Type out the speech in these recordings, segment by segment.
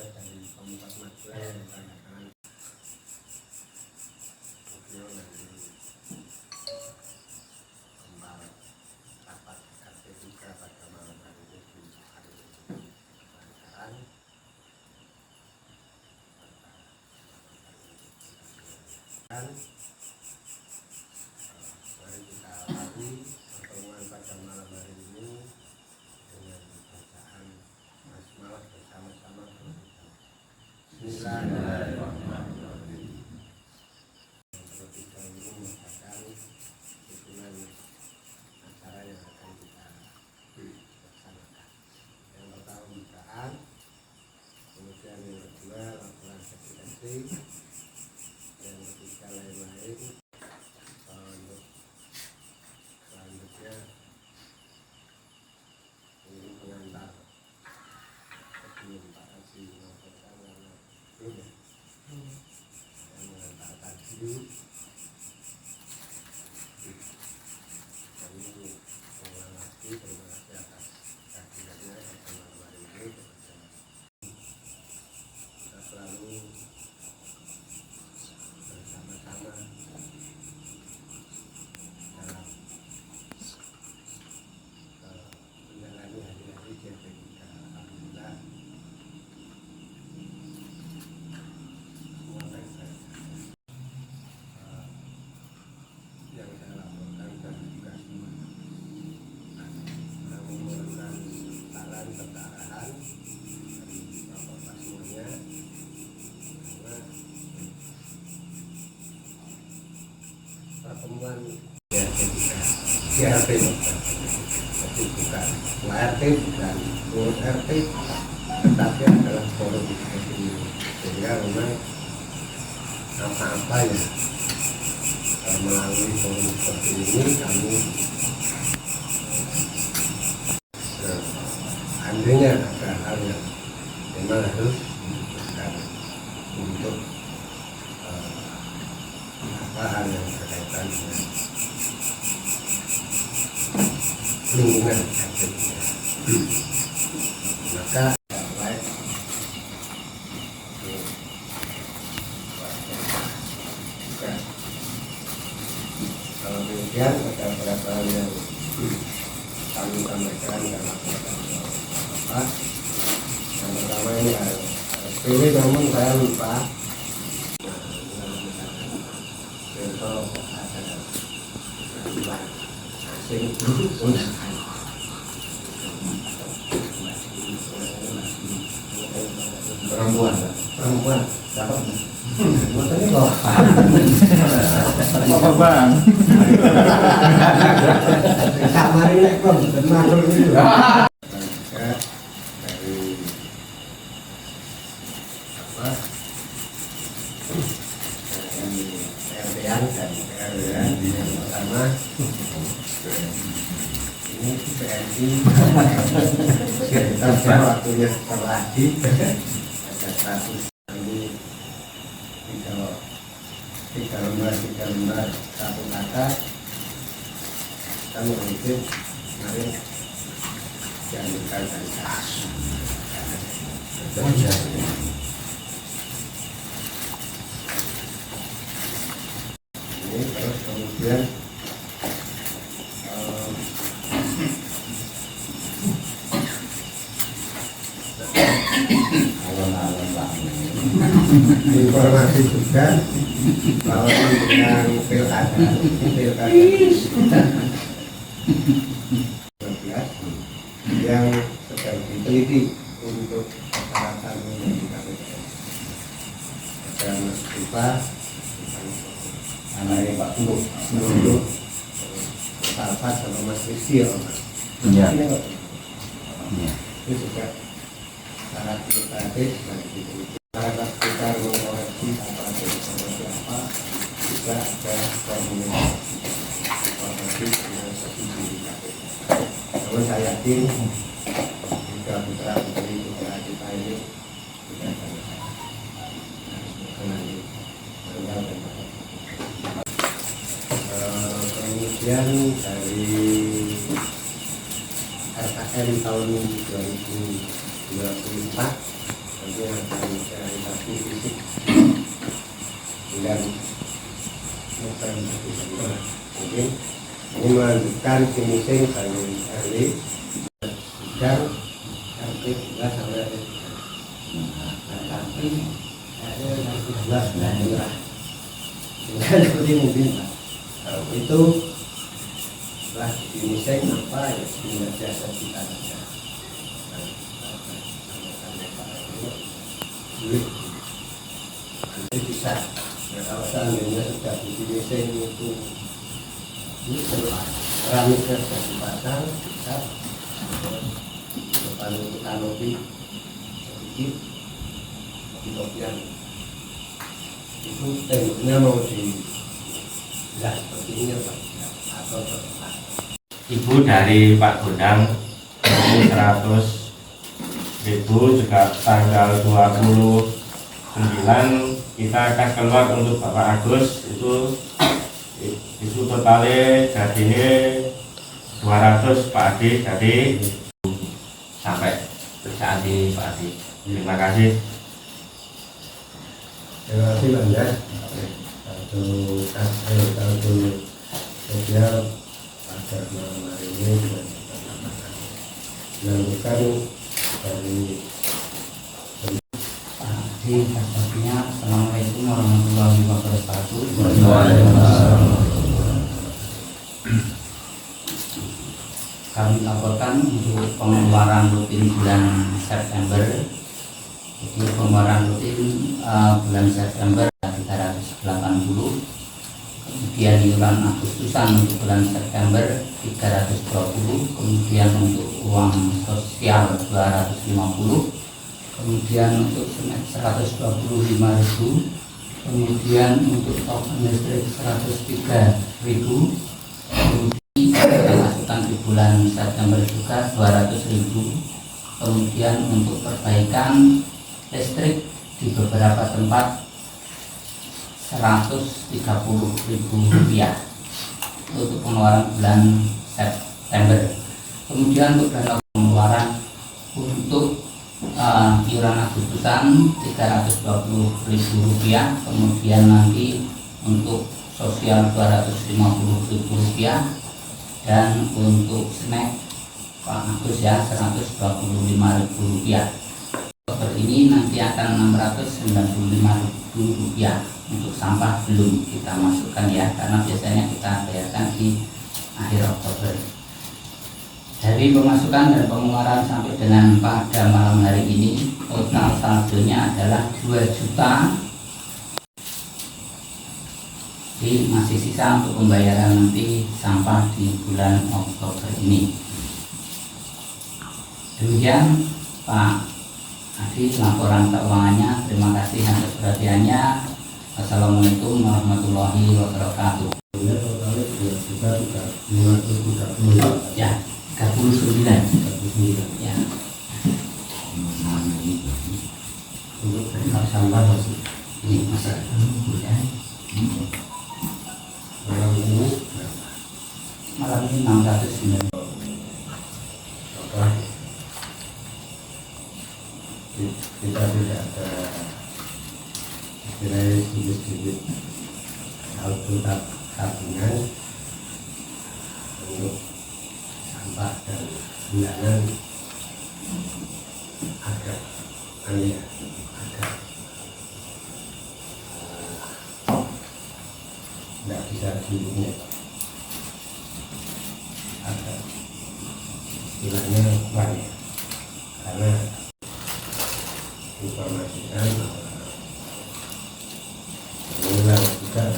saya dari Kabupaten Madura yang mengadakan video dari kembali rapat RT juga pada malam hari ini di hari pembicaraan. Mari kita awali pertemuan pada malam hari ini dengan bacaan basmalah bersama-sama. Bismillahirrahmanirrahim. Terlebih dahulu membacakan dukungan acara yang akan kita laksanakan. Yang pertama pembukaan, kemudian yang kedua laporan presidensi, yang ketiga lain-lain. Untuk selanjutnya ini pengantar sebelum Pak Haji menyampaikan karena belum ya yang mengantarkan dulu. Kami mengulang lagi terima kasih atas kehadirannya pada malam hari ini kepada kita selalu bersama-sama dalam menjalani hari-hari JP kita. Alhamdulillah semua baik-baik saja. Yang saya laporkan dan juga semua saya memohonkan saran serta arahan dari bapak-bapak semuanya, karena pertemuan RT jadi bukan RT, bukan urut RT, tetapi adalah forum seperti ini. Sehingga memang apa-apa ya melalui forum seperti ini kami andainya ada hal yang memang harus diputuskan untuk hal yang berkaitan dengan lingkungan akademik. Maka baik kalau demikian ada beberapa hal yang kami sampaikan dalam apa. Yang pertama ini harus pilih, namun saya lupa. Perempuan dapat motornya bawa apa bang? Kamar ini kok masuk itu. Dari apa? RT-an dan RW-an yang pertama ini PNI kita waktunya terlagi ada 100 ini tiga lembar satu kata kita mengikuti kemarin diambilkan dari kasus ini. Terus kemudian informasi juga bahwa tentang pilkada yang sedang diteliti untuk persyaratan menjadi KPPS. Ada Mas Rifa, anaknya Pak Tuluk, Salfat sama Mas Rizky, ya. Itu juga syarat pilkades dan diteliti. Syarat sekitar mengoreksi apa seperti apa juga ada komunikasi dengan setuju di KPPS. Namun saya yakin jika putra putri putra kita ini tidak akan mengenai tanggal dan kemudian dari RKM tahun 2024 nanti akan realisasi fisik dan bukan mungkin ini melanjutkan finishing dari RW dan RP 11 sampai RP 3 tapi ada yang 13 lah seperti mungkin kalau itu setelah finishing apa ya sehingga jasa kita saja nanti bisa ya, kalau seandainya sudah di finishing itu ini keramiknya sudah dipasang bisa depan untuk kanopi sedikit topi-topian itu temboknya mau di belah seperti ini Pak atau terlepas. Ibu dari Pak Bonang 100.000 juga tanggal 29 kita akan keluar untuk Bapak Agus itu totalnya jadinya 200 Pak Adi, jadi sampai saat ini Pak Adi. Terima kasih. Terima kasih Bang Kartu sosial pada malam hari ini sudah dilakukan dari Sepertinya Assalamualaikum warahmatullahi wabarakatuh. Kami laporkan untuk pengeluaran rutin bulan September. Jadi pengeluaran rutin bulan September 380, kemudian iuran Agustusan untuk bulan September 320, kemudian untuk uang sosial 250, kemudian untuk senet 125.000, kemudian untuk token listrik 103.000, kemudian masukan di bulan September juga 200.000, kemudian untuk perbaikan listrik di beberapa tempat 130.000 rupiah untuk pengeluaran bulan September. Kemudian untuk dana pengeluaran untuk iuran Agustusan 320.000 rupiah, kemudian nanti untuk sosial 250.000 rupiah, dan untuk snack Pak Agus ya 125.000 rupiah. Oktober ini nanti akan 695.000 rupiah. Untuk sampah belum kita masukkan ya, karena biasanya kita bayarkan di akhir Oktober. Dari pemasukan dan pengeluaran sampai dengan pada malam hari ini, total saldonya adalah 2 juta. Jadi masih sisa untuk pembayaran nanti sampah di bulan Oktober ini. Demikian Pak Adi laporan keuangannya. Terima kasih atas perhatiannya. Assalamualaikum warahmatullahi wabarakatuh. Ya, 39. Ya. Untuk sampah ini masih ya. Malam ini 609. Kita tidak ada nilai sedikit saldo tabungan untuk sampah dan bulanan agak tidak bisa dihubungi agak istilahnya banyak karena informasikan mengulang juga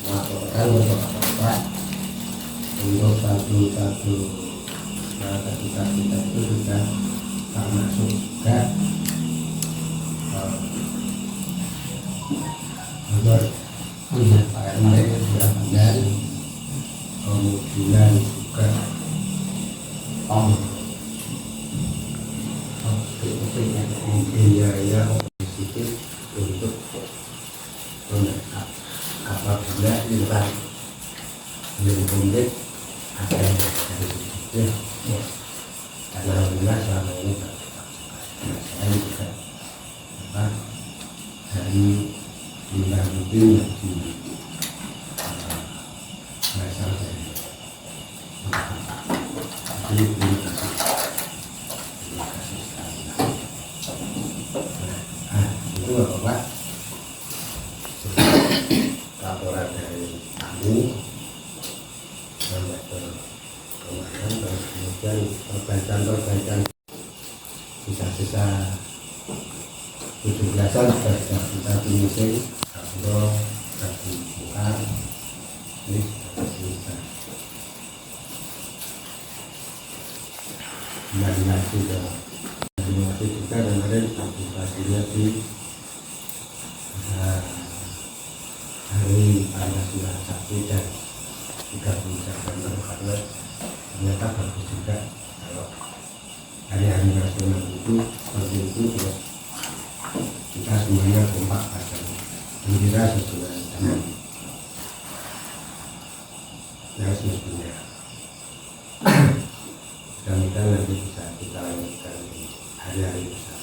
melaporkan beberapa untuk satu kita itu sudah termasuk juga mereka sudah ada kemudian juga biaya positif untuk apabila iuran belum komplit ada yang dari situ karena alhamdulillah selama ini saya juga di Bunda Rutin di Malaysia saya. Jadi terima kasih sekali. Itu Bapak laporan dari kami sampai ke kemarin, terus kemudian perbaikan sisa-sisa 17-an sudah kita finishing, kalau lagi buka ini sudah selesai. Terima kasih juga kemarin partisipasinya di Hari Pancasila 1 dan 30 September, karena ternyata bagus juga kalau hari-hari nasional itu seperti itu, terus kita semuanya kompak pada gembira sesuai dengan yang semestinya. Mudah-mudahan nanti bisa kita lanjutkan di hari-hari besar.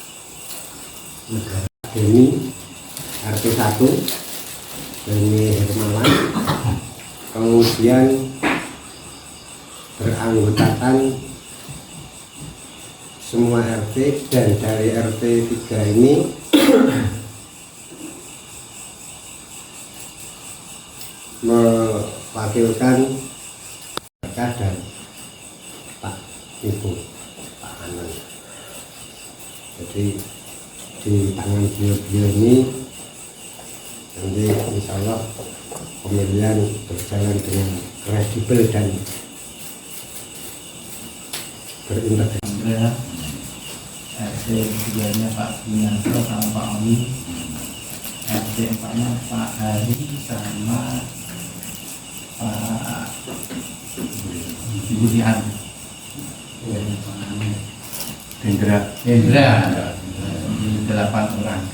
Negara ini RT 1 ini Hermawan, kemudian beranggotakan semua RT, dan dari RT 3 ini mewakilkan Kakak dan Pak Ibu, Pak Anan. Jadi di tangan beliau ini nanti insya Allah pemilihan berjalan dengan kredibel dan berintegrasi. RT 3-nya Pak Ginanto sama Pak Oni, RT 4-nya Pak Hari sama Pak Budian. Hendra di 8 orang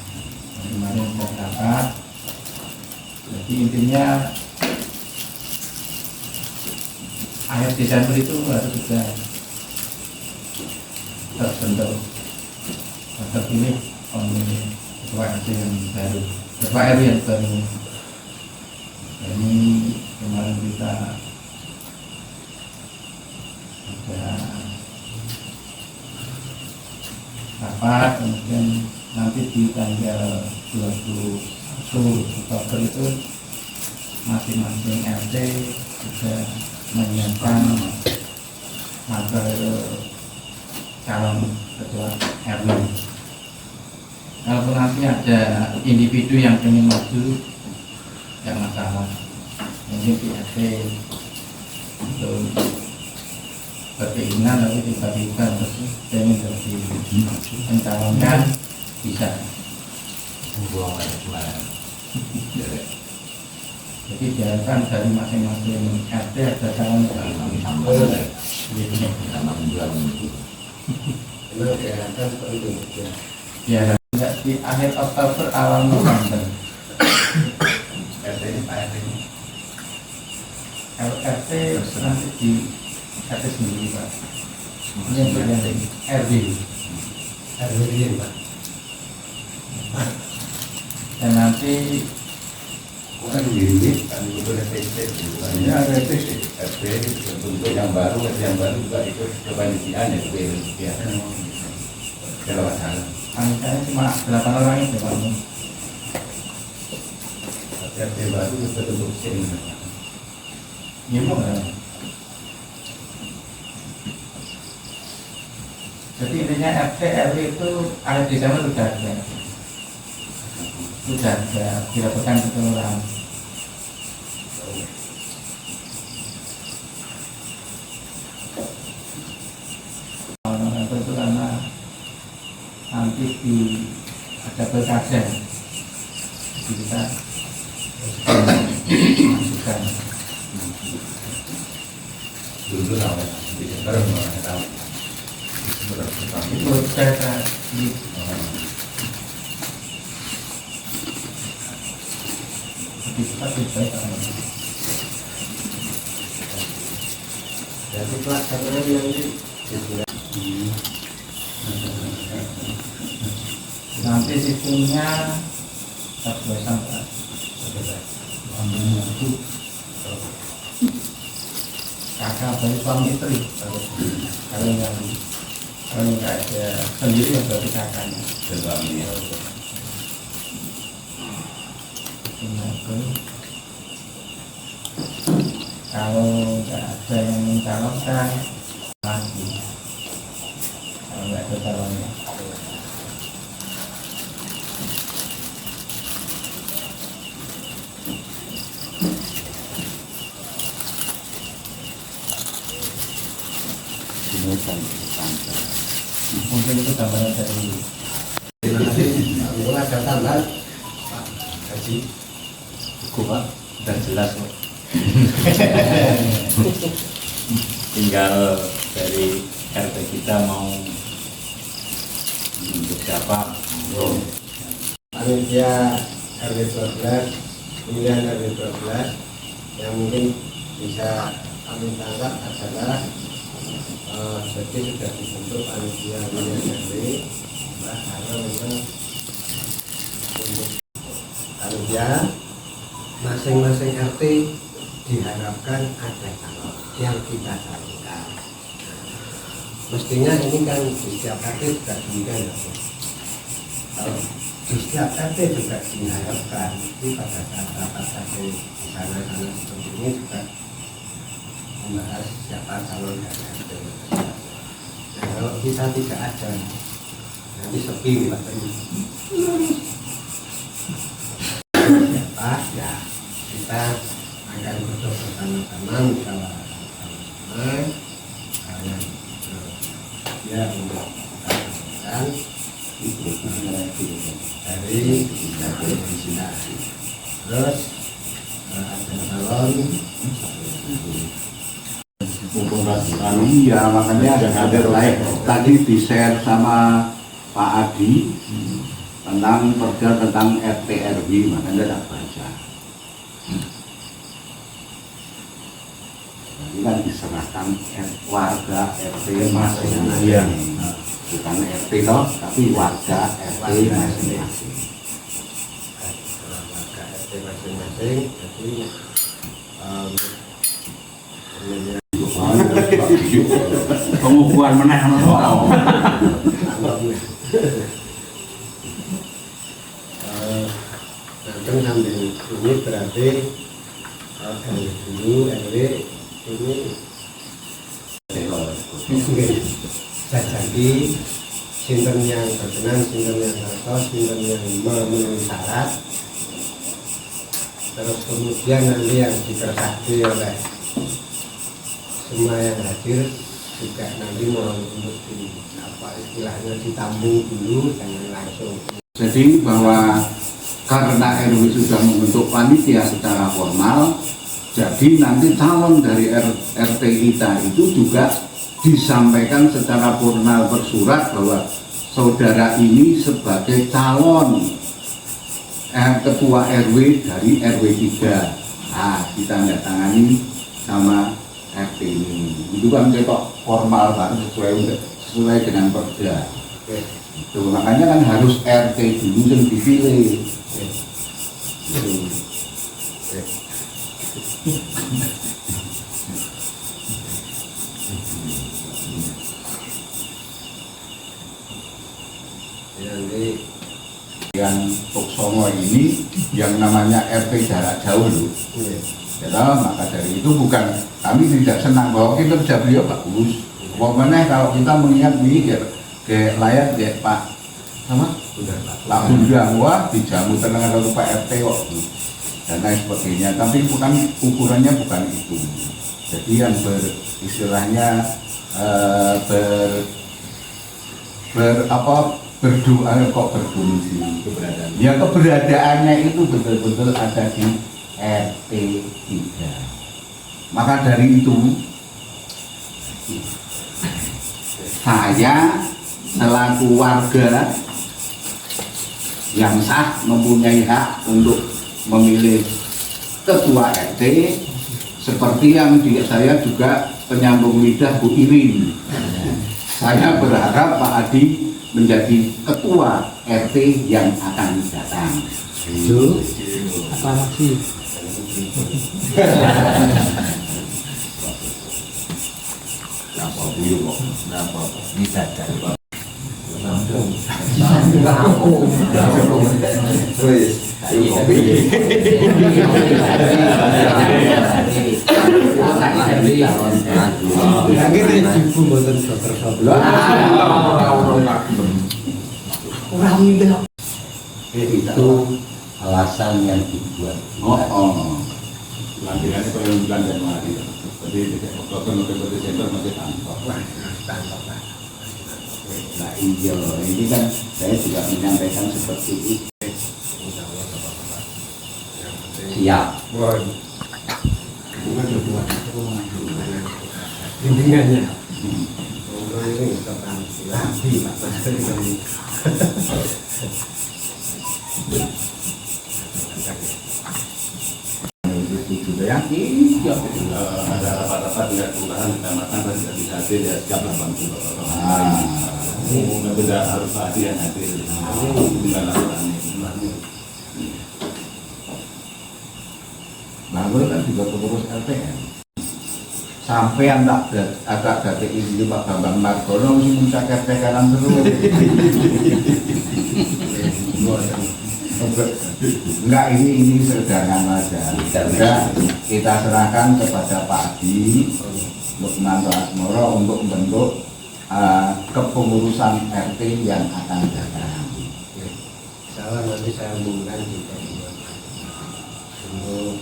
kemarin saya dapat. Jadi intinya akhir Desember itu harus sudah terbentuk, terpilih oleh ketua RT yang baru, ketua RW yang baru. Ini kemarin kita sudah rapat, kemudian nanti di tanggal 21 Oktober itu masing-masing RT sudah menyiapkan materi calon ketua RW. Kalau nanti ada individu yang ingin maju, tidak masalah. Mungkin di RT untuk berkeinginan, tapi tiba-tiba terus ingin jadi mencalonkan, bisa. Jadi biarkan dari masing-masing RT ada calon. Ya, tidak di akhir Oktober awal November. RT ini Pak RT ini. RT nanti di RT sendiri Pak. Ini yang berganti RW. RW Pak. Dan nanti bukan diri kan itu RTC, banyak RTC, RT bentuk yang baru, RT yang baru juga ikut kepanitiaan ya, kalau masalah. Panitianya cuma 8 orang itu Pak. RT baru itu bentuk sini. Iya Pak. Jadi intinya RT RW itu akhir Desember sudah ada. Sudah ada dilakukan ketemuan. Itu karena nanti ada pilkada, jadi kita masukkan. Dulu tahu, sekarang nggak tahu. Itu saya di Jadi pelaksanaan nanti nanti sistemnya Sampai sampai itu kakak dari suami istri. Kalau nggak ada sendiri ya berarti kakaknya. Suami. Kalau nggak ada yang mencalonkan lagi, kalau nggak ada calonnya. Mungkin itu gambaran dari Terima kasih. Mulai ada tambahan Pak Haji. Cukup Pak, udah jelas kok. Tinggal dari RT kita mau untuk siapa. Panitia RW 12, pemilihan RW 12 yang mungkin bisa kami tangkap adalah jadi sudah dibentuk panitia pemilihan RW, karena memang untuk panitia masing-masing RT diharapkan ada calon yang kita calonkan. Mestinya ini kan di setiap RT juga demikian ya. Kalau di setiap RT juga diharapkan itu pada saat rapat RT di sana-sana seperti ini juga membahas siapa calon dari RT. Nah, kalau kita tidak ada, nanti sepi Pak Tani. Siapa ya kita akan berdoa bersama-sama, bersama-sama karena dia untuk melakukan dari kita. Terus ada calon Iya, makanya tadi di-share sama Pak Adi tentang perda tentang RT RW, makanya tak baca. Ini kan diserahkan warga RT masing-masing, bukan RT toh, tapi warga RT masing-masing. warga RT masing-masing. Jadi Pengukuhan meneh nanti sambil ini berarti RW dulu, RW ini jadi sinten yang berkenan, sinten yang ngatos, sinten yang memenuhi syarat. Terus kemudian nanti yang dipersaksi oleh semua yang hadir juga nanti mau untuk di apa istilahnya ditambung dulu, jangan langsung. Jadi bahwa karena RW sudah membentuk panitia secara formal, jadi nanti calon dari RT kita itu juga disampaikan secara formal bersurat bahwa saudara ini sebagai calon ketua RW dari RW 3. Nah, ditandatangani sama RT ini. Itu kan ketok formal kan sesuai dengan perda. Itu makanya kan harus RT dulu yang dipilih. Yang Toksongo ini yang namanya RT jarak jauh loh. Ya, maka dari itu bukan kami tidak senang bahwa kinerja beliau bagus. Pokoknya kalau kita mengingat nih kayak layak kayak Pak sama Pak Bundang, wah dijamu tenang kalau Pak RT kok dan lain sebagainya. Tapi bukan ukurannya bukan itu. Jadi yang istilahnya berdoa kok berfungsi keberadaan. Ya keberadaannya itu betul-betul ada di RT 3. Maka dari itu saya selaku warga yang sah mempunyai hak untuk memilih ketua RT seperti yang saya juga penyambung lidah Bu Irin. Saya berharap Pak Adi menjadi ketua RT yang akan datang. Aklamasi. Kenapa beliau kok? Kenapa? Bisa cari Itu alasan yang dibuat. Lantirannya pada bulan Januari. Jadi Oktober, November, Desember masih tanpa. Nah iya, ini kan saya juga menyampaikan seperti itu. Siap. Bimbingannya. Ngobrol ini tentang silabi, Pak. Iya, ada rapat-rapat dengan kelurahan kecamatan dan tidak bisa hadir ya siap 80. Beda harus hadir yang hadir. Bukan laporan ini. Bangul kan juga pengurus LPM. Sampai agak dari ini Pak Bambang Margono mesti mencakap kanan terus. Enggak, ini sederhana saja. Kita serahkan kepada Pak Adi Lukmanto Asmoro untuk membentuk kepengurusan RT yang akan datang. Salah nanti saya hubungkan juga untuk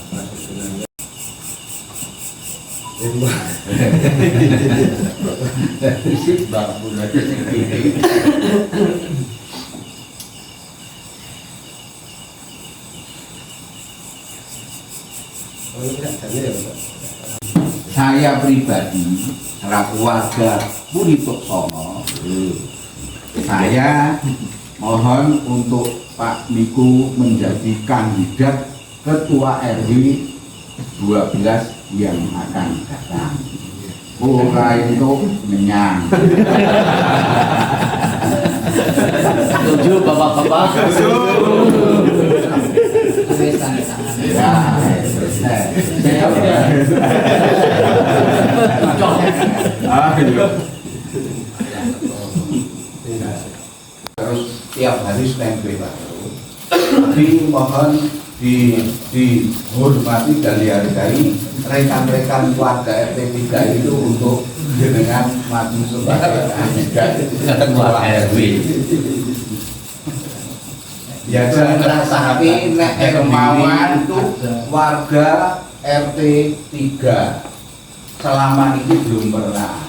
apa susunannya. Sip, Mbak Bulan. Saya pribadi, warga Purituk Sono, saya mohon untuk Pak Miku menjadi kandidat Ketua RW 12 yang akan datang. Ora itu menyang. Setuju bapak-bapak. Ya, selesai. Terus tiap hari standby Pak. Tapi mohon dihormati dan dihargai rekan-rekan warga RT 3 itu untuk dengan maju sebagai kandidat ketua RW. Ya jangan rasakan nek kemauan itu warga RT 3 selama ini belum pernah.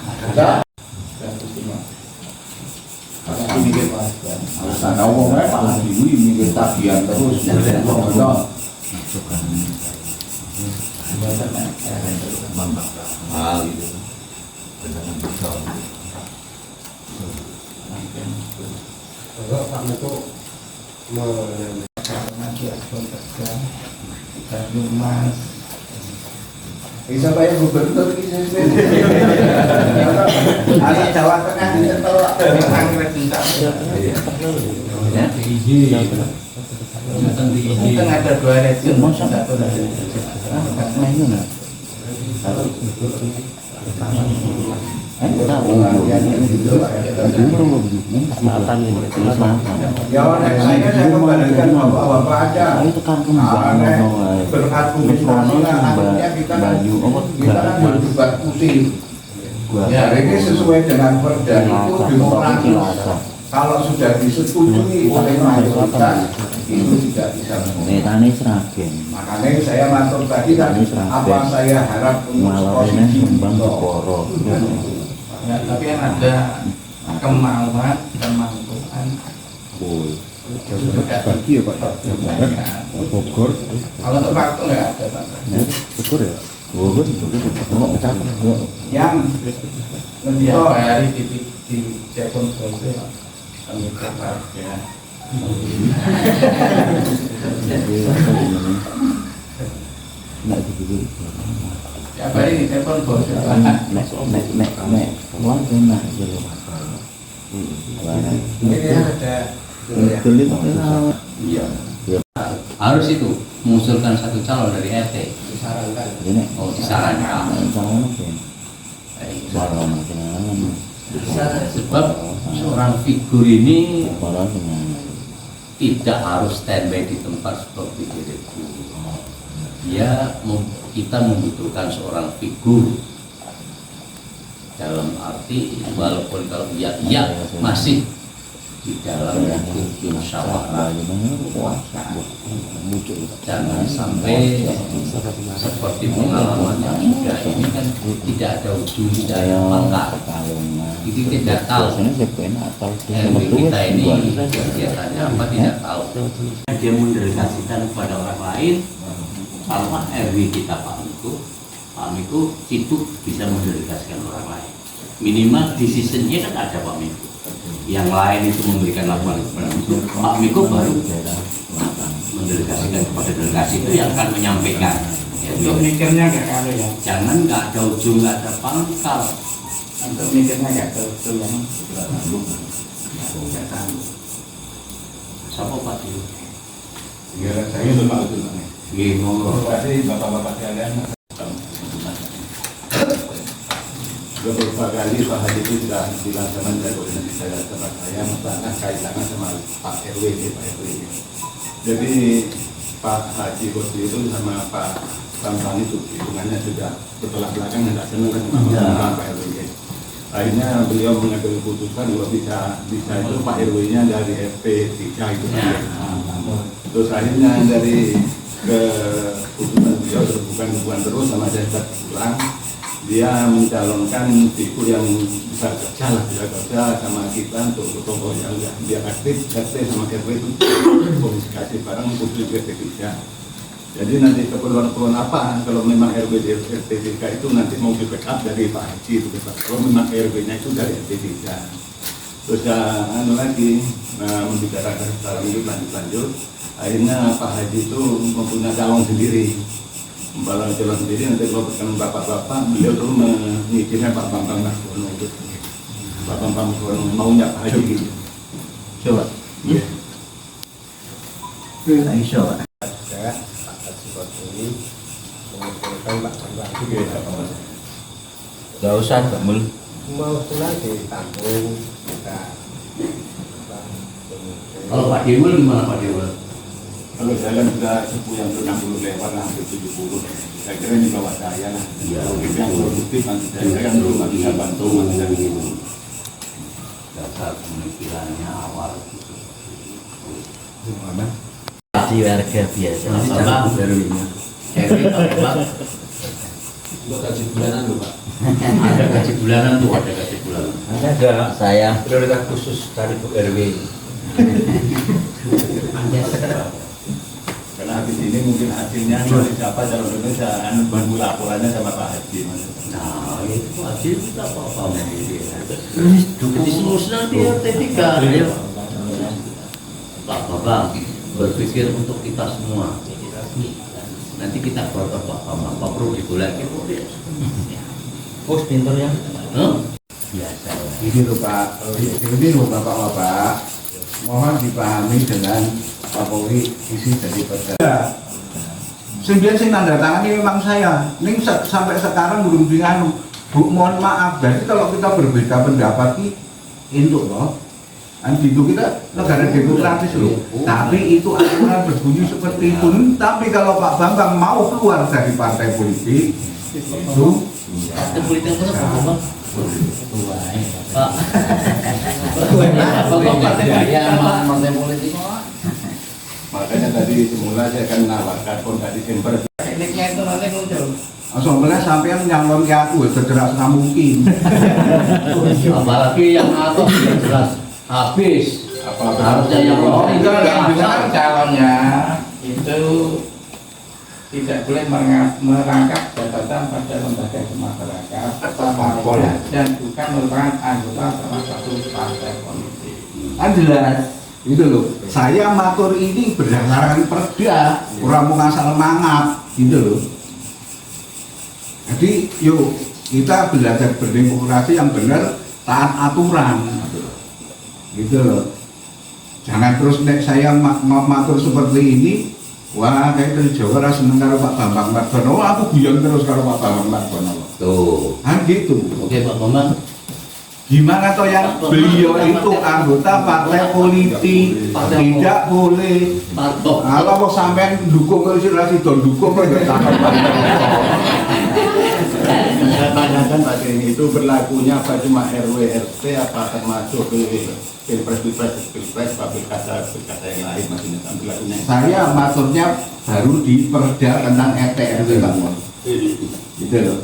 Alasan ngomongnya Pak Dewi mikir tagihan terus. Kalau Pak Menko Bisa bayar gubernur ini ada Jawa Tengah ini telak mungkin ada 2 region ya saya kembalikan bapak-bapak aja berargumentasi akhirnya kita kan berdebat putih ya ini sesuai dengan perda itu demokratis kalau sudah disetujui oleh mayoritas itu tidak bisa makanya saya matur tadi kan apa saya harap untuk posisi ya, tapi yang ada kemauan kemampuan bagi ya Pak Bogor kalau untuk waktu nggak ada Pak Bogor ya Bogor yang setiap hari di telepon saya kami kabar ya tiap hari di telepon bos Ini ya ada Iya. Harus itu mengusulkan satu calon dari RT. disarankan. Oh, disarankan. Sebab seorang figur ini tidak harus standby di tempat seperti diriku. Kita membutuhkan seorang figur dalam arti walaupun kalau iya masih di dalam hukum musyawarah, jangan sampai seperti pengalaman yang sudah ini kan tidak ada ujung, tidak ada pangkal. Jadi tidak tahu RW kita ini kegiatannya apa, tidak tahu. Dia mendelegasikan kepada orang lain. Sama RW kita Pak Miko itu bisa mendelegasikan orang lain. Minimal decision-nya kan ada Pak Miko. Yang lain itu memberikan laporan kepada Pak Miko, baru mendelegasikan kepada delegasi itu yang akan menyampaikan. Untuk mikirnya nggak kalau ya. Jangan nggak ada ujung, nggak ada pangkal. Untuk mikirnya nggak ke ujung ya. Siapa Pak Dio? Ya, saya udah mau itu nih. Terima kasih bapak-bapak sekalian. Beberapa kali Pak Haji itu sudah dilaksanakan dari koordinasi saya sama saya masalah kaitannya sama Pak RW ini, Pak RW ini. Jadi Pak Haji Kosti itu sama Pak Bambang itu hitungannya sudah bertolak belakang dan tidak senang sama Pak RW ini. Akhirnya beliau mengambil keputusan bahwa bisa itu Pak RW-nya dari RT 3 itu. Terus akhirnya dari keputusan beliau bukan terus sama saya pulang. Dia mencalonkan figur yang bisa kerja lah, bisa kerja sama kita untuk tokoh yang dia aktif, RT sama RW itu komunikasi bareng publik RT3. Jadi nanti keperluan apa kalau memang RW di RT3 itu nanti mau di backup dari Pak Haji itu, kalau memang RW-nya itu dari RT3. Terus lagi membicarakan secara lanjut. Akhirnya Pak Haji itu mempunyai calon sendiri. Balai jalan sendiri nanti kalau berkenan bapak-bapak, beliau tuh mengizinkan Pak Bambang Margono itu. Pak Bambang Margono maunya Pak Haji gitu. Coba. Iya. Iso. Ada Pak Haji Kosti mengusulkan Pak Bambang. Oke, Pak Bambang. Gak usah, Mbak Mul. Mau pulang ditampung kita. Kalau Pak Dewa gimana Pak Dewa? Kalau saya kan sudah sepuh yang 60 lewat lah, hampir 70. Saya kira ini bawah saya lah. Kalau kita yang produktif nanti saya kan belum bisa bantu nanti saya gitu. Dasar pemikirannya awal. Gimana? Di warga biasa. Sama barunya. Jadi Pak Dewa Untuk gaji bulanan loh Pak. ada gaji bulanan tuh, ada gaji bulanan. Ada saya. Prioritas khusus dari Bu RW. Karena habis ini mungkin hasilnya dari siapa calon Indonesia anu bantu laporannya sama Pak Haji. Nah itu hasil kita apa-apa Dukuti semua nanti RT3 Pak Bambang berpikir untuk kita semua. Nanti kita berapa Pak perlu digoleki Oh, pinter ya. Biasa. Ini loh Pak, ini loh Bapak-bapak, mohon dipahami dengan Kapolri isi dari perda. Sembilan sing nanda tangan ini memang saya. Ini sampai sekarang belum dianu. Bu, mohon maaf. Jadi kalau kita berbeda pendapat itu loh. Dan itu kita negara demokratis loh. Tapi itu aturan berbunyi seperti itu. Tapi kalau Pak Bambang mau keluar dari partai politik, itu Partai politik apa Pak Bambang? Pak. Partai politik. Makanya tadi semula saya akan menawarkan kontak Desember. Tekniknya itu nanti muncul. langsung benar sampai nyalon ke aku sederhana nggak mungkin. Apalagi yang atas jelas habis. Harusnya yang Oh, itu yang yang benar atas. calonnya itu tidak boleh merangkap jabatan pada lembaga masyarakat dan bukan merupakan anggota salah satu partai politik. Kan jelas itu loh. Saya matur ini berdasarkan perda, orang mau ngasal mangat gitu loh. Jadi yuk kita belajar berdemokrasi yang benar, taat aturan. gitu loh. Jangan terus nek saya matur seperti ini, wah kayak dari Jawa rasa seneng karo Pak Bambang Margono, aku guyon terus karo Pak Bambang Margono. Tuh. Kan gitu. Oke Pak Bambang. Gimana toh yang beliau itu anggota partai politik, tidak boleh. Kalau mau sampai dukung ke sini don dukung kok nggak sampai. Saya tanyakan Pak Denny, itu berlakunya apa cuma RW RT apa termasuk pilpres Pak pilkada yang lain masih berlakunya? Saya maksudnya baru di perda tentang RT RW Pak. Gitu loh.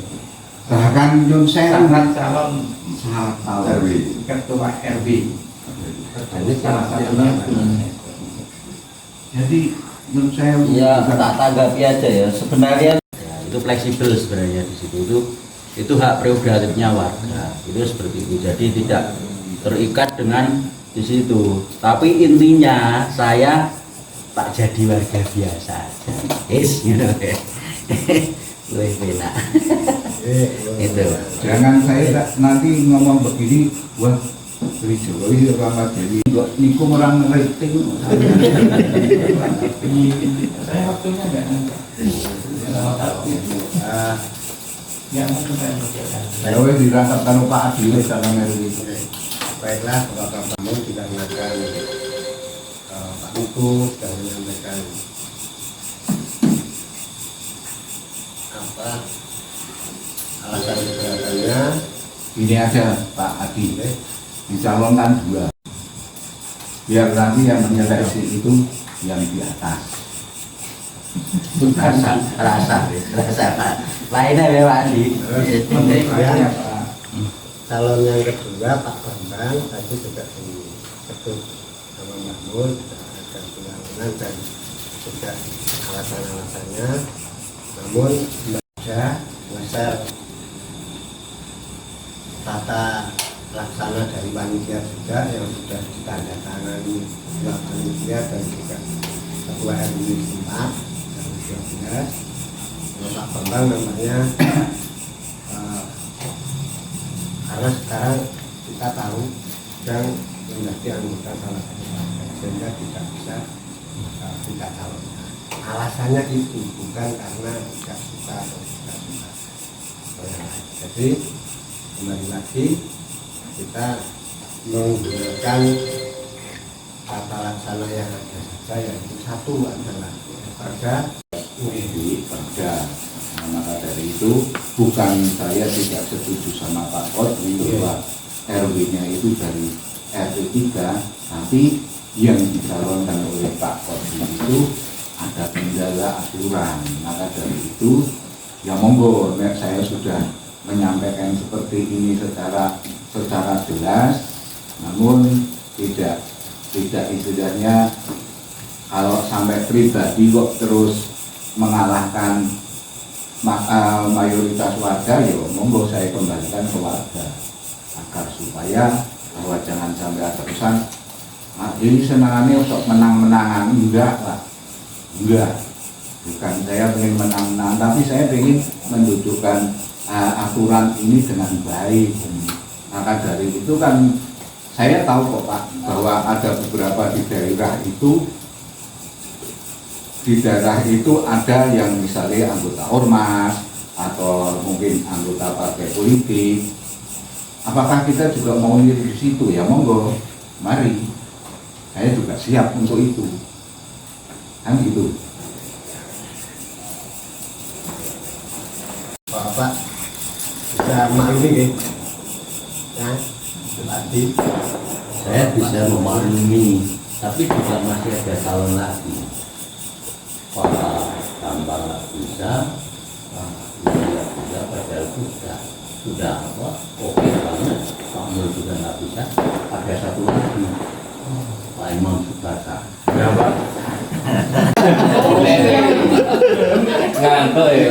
Bahkan Yun Sewu Syarat calon RW. ketua RW. Jadi salah satunya. jadi Yun Sewu Ya tak tanggapi aja ya. Sebenarnya ya, itu fleksibel sebenarnya di situ itu hak prerogatifnya warga. Itu seperti itu. Jadi tidak terikat dengan di situ. Tapi intinya saya tak jadi warga biasa aja. Gitu. Lebih enak. Itu. jangan saya nanti ngomong begini, wah dari Jokowi orang jadi niku orang rating. Saya waktunya nggak nanti. Yang mungkin saya kerjakan. Saya wes dirangkap karo Pak Adi dalam RW. Baiklah, Bapak Bambang dikarenakan Pak Muku sudah menyampaikan apa alasan keberatannya. Ini aja Pak Adi, dicalonkan 2. Biar nanti yang menyeleksi itu yang di atas. rasa lainnya ya Pak Andi. Kemudian calon yang kedua Pak Bambang tadi juga disebut sama Mbak Mul ada pembangunan dan juga alasan-alasannya, namun ada dasar tata laksana dari panitia juga yang sudah ditandatangani dua panitia dan juga ketua RW 4 dan 12. Pak Bambang namanya karena sekarang kita tahu yang menjadi anggota salah satu partai sehingga tidak bisa tidak calon. Alasannya itu bukan karena tidak suka atau tidak suka. Jadi kembali lagi kita menggunakan tata laksana yang ada saja, yaitu satu adalah perda. Ini perda. Nah, maka dari itu bukan saya tidak setuju sama Pak Kodri bahwa RW-nya itu dari RT 3, tapi yang dicalonkan oleh Pak Kodri itu ada kendala aturan. Maka dari itu ya monggo, saya sudah menyampaikan seperti ini secara jelas, namun tidak istilahnya kalau sampai pribadi kok terus mengalahkan mayoritas warga, ya monggo saya kembalikan ke warga agar supaya bahwa jangan sampai ada pesan ini senangannya untuk menang-menangan. Enggak lah, enggak, bukan saya ingin menang-menang, tapi saya ingin mendudukkan aturan ini dengan baik. Maka dari itu kan saya tahu kok Pak bahwa ada beberapa di daerah itu ada yang misalnya anggota ormas atau mungkin anggota partai politik. Apakah kita juga mau niru di situ? Ya monggo, mari. Saya juga siap untuk itu. Kan gitu. Bapak bisa maklumi ya, tadi Saya bisa memaklumi, tapi juga masih ada calon lagi. Pak Bambang nggak bisa, Pak nggak bisa, padahal sudah apa? Oke banget. Pak Mul juga nggak bisa. Ada satu lagi, Pak Imam Subasa. Berapa? Ngantuk ya.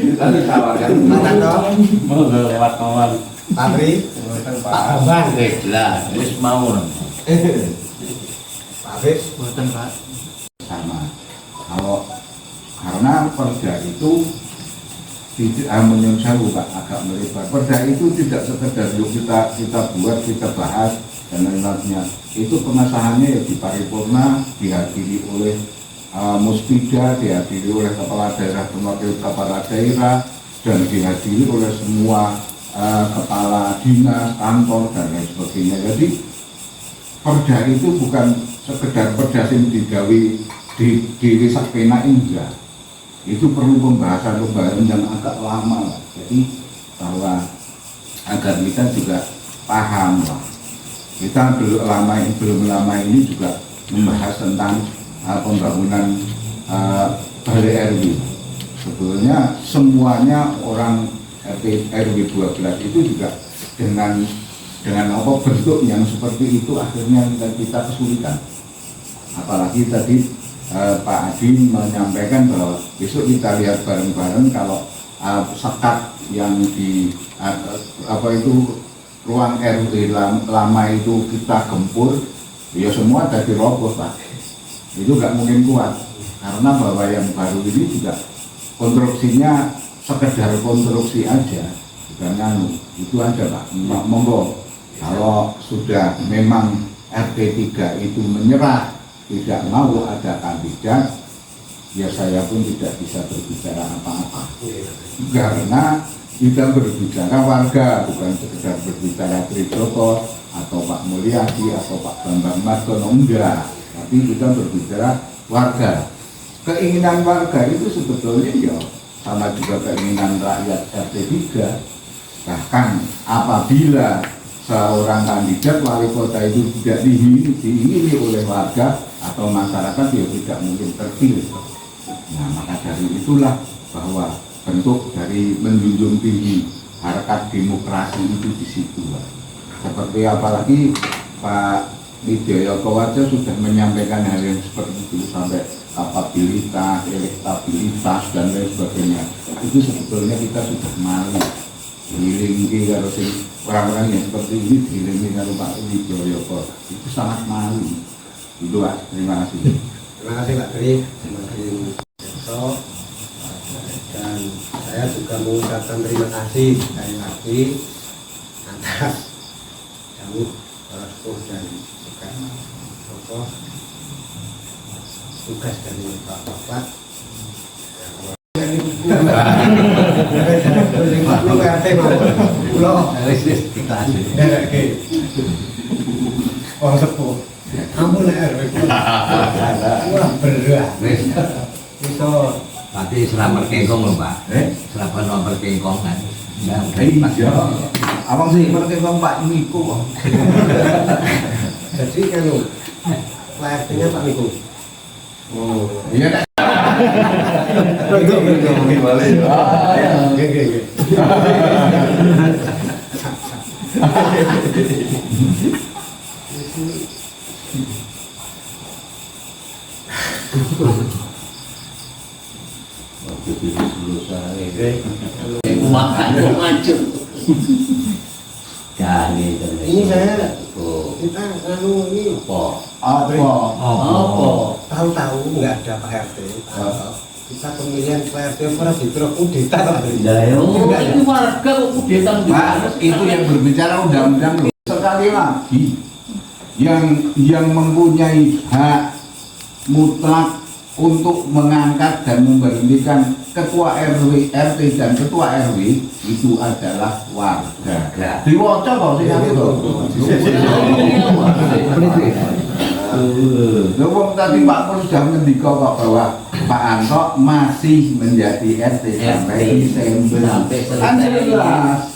Kita ditawarkan makan dong Mau lewat kawan. Patri, Pak Bambang, Jelas, wis mau. Pak Fis, Buatan Pak. Sama. Kalau karena perda itu tidak menurut saya Pak agak melebar. Perda itu tidak sekedar yuk kita buat, kita bahas dan lain-lainnya. Itu pengesahannya ya di paripurna, dihadiri oleh Muspida, dihadiri oleh kepala daerah dan wakil kepala daerah, dan dihadiri oleh semua kepala dinas, kantor dan lain sebagainya. Jadi perda itu bukan sekedar perda yang digawi di risak pena enggak. Itu perlu pembahasan yang agak lama lah. Jadi bahwa agar kita juga paham lah. Kita belum lama ini juga membahas tentang pembangunan balai RW. Sebetulnya semuanya orang RW 12 itu juga dengan apa bentuk yang seperti itu akhirnya kita kesulitan. Apalagi tadi Pak Adi menyampaikan bahwa besok kita lihat bareng-bareng kalau sekat yang di ruang RW lama itu kita gempur, ya semua jadi roboh Pak. Itu nggak mungkin kuat karena bahwa yang baru ini juga konstruksinya sekedar konstruksi aja, bukan itu aja Pak. Monggo kalau sudah memang RT 3 itu menyerah, tidak mau ada kandidat, ya saya pun tidak bisa berbicara apa-apa. Karena kita berbicara warga, bukan sekedar berbicara Trijoko atau Pak Mulyadi atau Pak Bambang Margono, enggak. Tapi kita berbicara warga. Keinginan warga itu sebetulnya ya sama juga keinginan rakyat RT 3. Bahkan apabila seorang kandidat wali kota itu tidak diingini oleh warga atau masyarakat, ya tidak mungkin terpilih. Nah, maka dari itulah bahwa bentuk dari menjunjung tinggi harkat demokrasi itu di situ. Seperti apalagi Pak Wijoyo Kowaja sudah menyampaikan hal yang seperti itu sampai kapabilitas, elektabilitas dan lain sebagainya. Itu sebetulnya kita sudah malu. Diiringi kalau orang-orang yang seperti ini diiringi kalau Pak Wijoyo Kowaja itu sangat malu. Itu Pak, terima kasih. Terima kasih Pak Tri, terima kasih Pak. Dan saya juga mengucapkan terima kasih sekali lagi atas Dawud, Rasul dan juga tokoh tugas dari Pak Bapak. Orang sepuh, ampun RW. Wah berat. Itu Berarti selamar kengkong lho Pak. Selamar nomor kengkong kan. Iya. Abang sih mereka Pak Miko kok. jadi kan layaknya Pak Miko. Oh, iya. Itu balik. Ah, ya. Oke. Ini saya kita ini apa tahu-tahu nggak ada Pak RT, kita pemilihan Pak RT pernah diterok kudeta. Itu warga kok kudeta. Pak, itu yang berbicara undang-undang loh. Sekali lagi yang mempunyai hak mutlak untuk mengangkat dan memberhentikan ketua RW, RT dan ketua RW itu adalah warga. Diwaca kok sing itu. Wong tadi Pak Pur sudah ngendika kok bahwa Pak Anto masih menjadi RT sampai Desember. Kan jelas.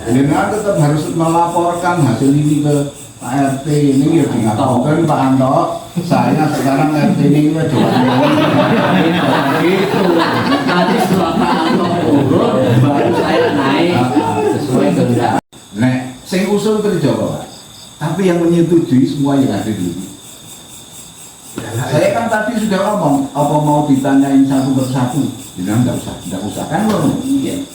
Jadi tetap harus melaporkan hasil ini ke Pak RT ini ya dilaporkan Pak Anto. Saya sekarang RT ini udah Itu nanti setelah Pak Anto turun baru saya naik sesuai kehendak. Nek sing usul Trijoko Pak. Tapi yang menyetujui semua yang ada dulu. Saya kan tadi sudah ngomong, apa mau ditanyain satu persatu? Jangan enggak usah kan loh. Iya.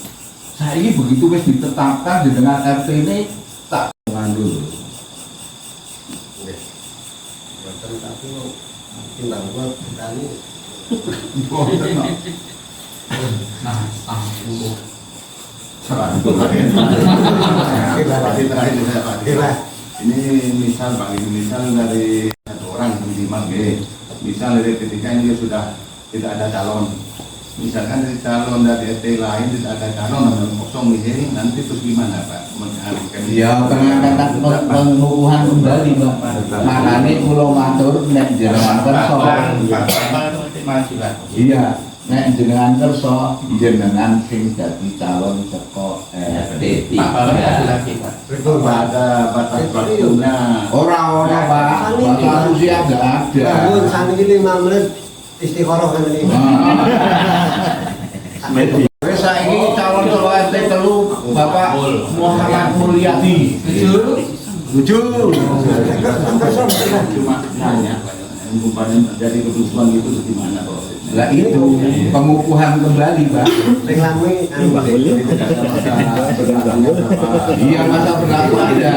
Saya ini begitu wis ditetapkan di dengan RT ini tak ngandul. Tapi timbang gua berani Nah, dulu. Pak terakhir saya Pak. Ini misal Pak, ini misal dari satu orang minimal, misal dari ketika ini sudah tidak ada calon, misalkan dari calon dari RT lain tidak ada calon yang kosong ini, nanti terus gimana Pak? Ya pengangkatan pengukuhan kembali Pak. Makanya pulau matur nek jenengan kerso. Iya, nek jenengan kerso jenengan sing dadi calon teko RT. Ada batas waktunya. Orang Pak, batas usia enggak ada. Namun saat ini 5 menit istikharah kan ini. Wes saiki calon RT telu Bapak Muhammad Mulyadi. Jujur. Cuma nanya, umpamanya terjadi kerusuhan itu gimana prosesnya? Lah itu pengukuhan kembali Pak. Reklame Iya masa berlaku ada.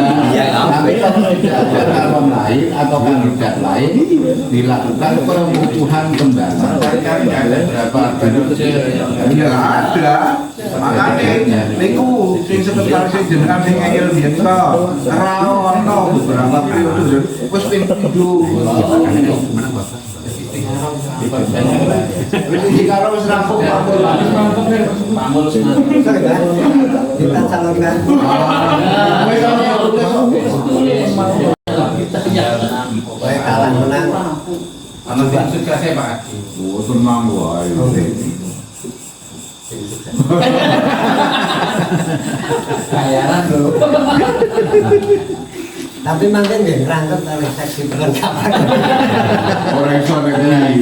Tapi kalau tidak ada calon lain atau kandidat lain dilakukan pengukuhan kembali. Berapa Iya ada. Makanya niku sing sekretaris jenengan sing ngeyel biyen kok ora ono beberapa periode wis ping 7. Wis karo wis rampung kita calonkan. Baik kalah menang. Anu suksesnya Pak. Oh tenang wae. Bayaran dulu. Tapi mungkin nggih rangkep oleh seksi perlengkapan. Ora iso nek iki.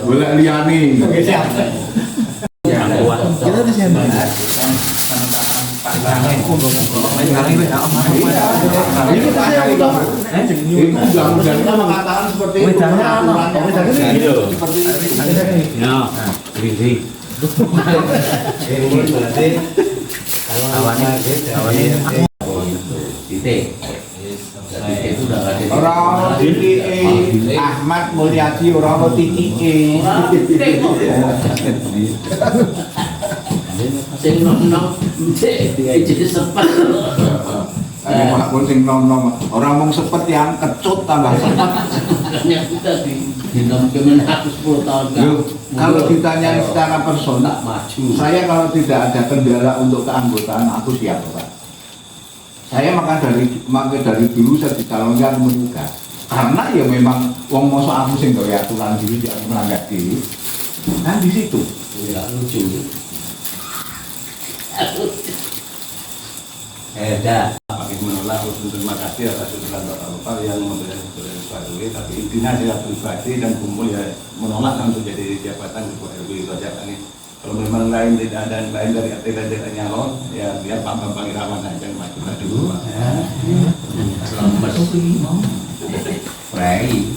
Golek liyane. Kita di sini. Itu undang-undangnya mengatakan seperti itu. Ini berarti kalau awannya Titik. Itu udah ada. Orang titike Ahmad Mulyadi orang titike. Sing nom-nom jadi sempat. Ayo Pak pun sing nom-nom orang mung sepet yang kecut tambah sepet. Yang kita di nom Kemenhak 10 tahun kan. Kalau ditanya secara personal maju. saya kalau tidak ada kendala untuk keanggotaan aku siap Pak. Saya maka dari dulu saya dicalonkan menugas karena ya memang wong mosok aku sing gawe aturan diri dia melanggar diri kan di situ Ya lucu. Dah. Pak menolak, terima kasih atas usulan Bapak yang memberikan sesuatu, tapi intinya saya pribadi dan kumpul ya menolak untuk jadi jabatan ketua RW itu aja kan. Kalau memang lain tidak ada yang lain dari RT dan tidak nyalon, ya biar Pak Bambang Irawan aja yang maju dulu. Selamat. Prai.